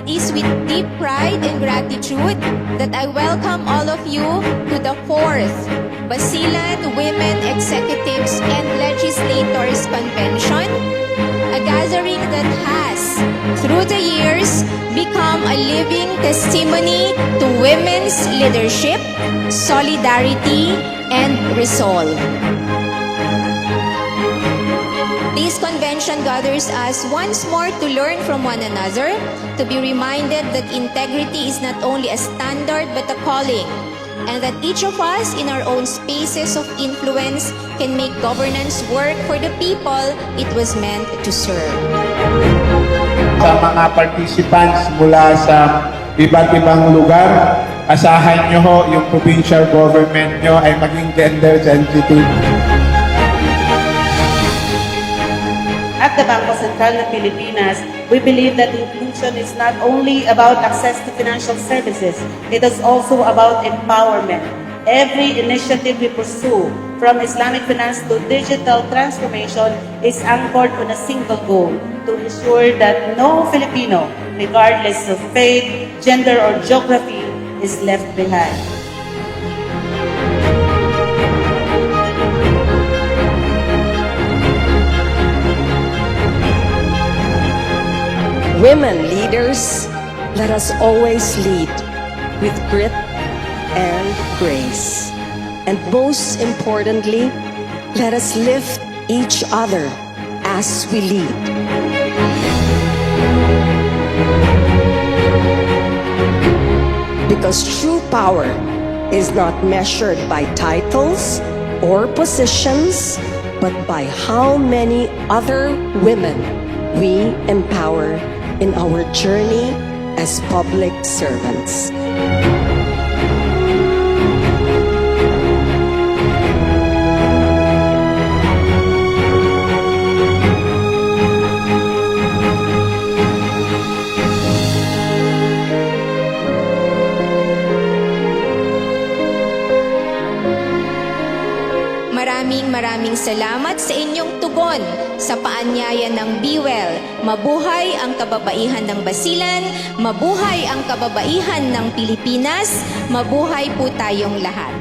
It is with deep pride and gratitude that I welcome all of you to the 4th Basilan Women Executives and Legislators Convention, a gathering that has, through the years, become a living testimony to women's leadership, solidarity, and resolve. This convention gathers us once more to learn from one another, to be reminded that integrity is not only a standard but a calling, and that each of us in our own spaces of influence can make governance work for the people it was meant to serve. Sa mga participants mula sa iba't ibang lugar, asahan nyo ho yung provincial government nyo ay maging gender sensitive. At the Bangko Sentral ng Pilipinas, we believe that inclusion is not only about access to financial services, it is also about empowerment. Every initiative we pursue, from Islamic finance to digital transformation, is anchored on a single goal: to ensure that no Filipino, regardless of faith, gender, or geography, is left behind. Women leaders, let us always lead with grit and grace. And most importantly, let us lift each other as we lead. Because true power is not measured by titles or positions, but by how many other women we empower in our journey as public servants. Maraming salamat sa inyong tugon sa paanyaya ng Be-Well. Mabuhay ang kababaihan ng Basilan, mabuhay ang kababaihan ng Pilipinas, mabuhay po tayong lahat.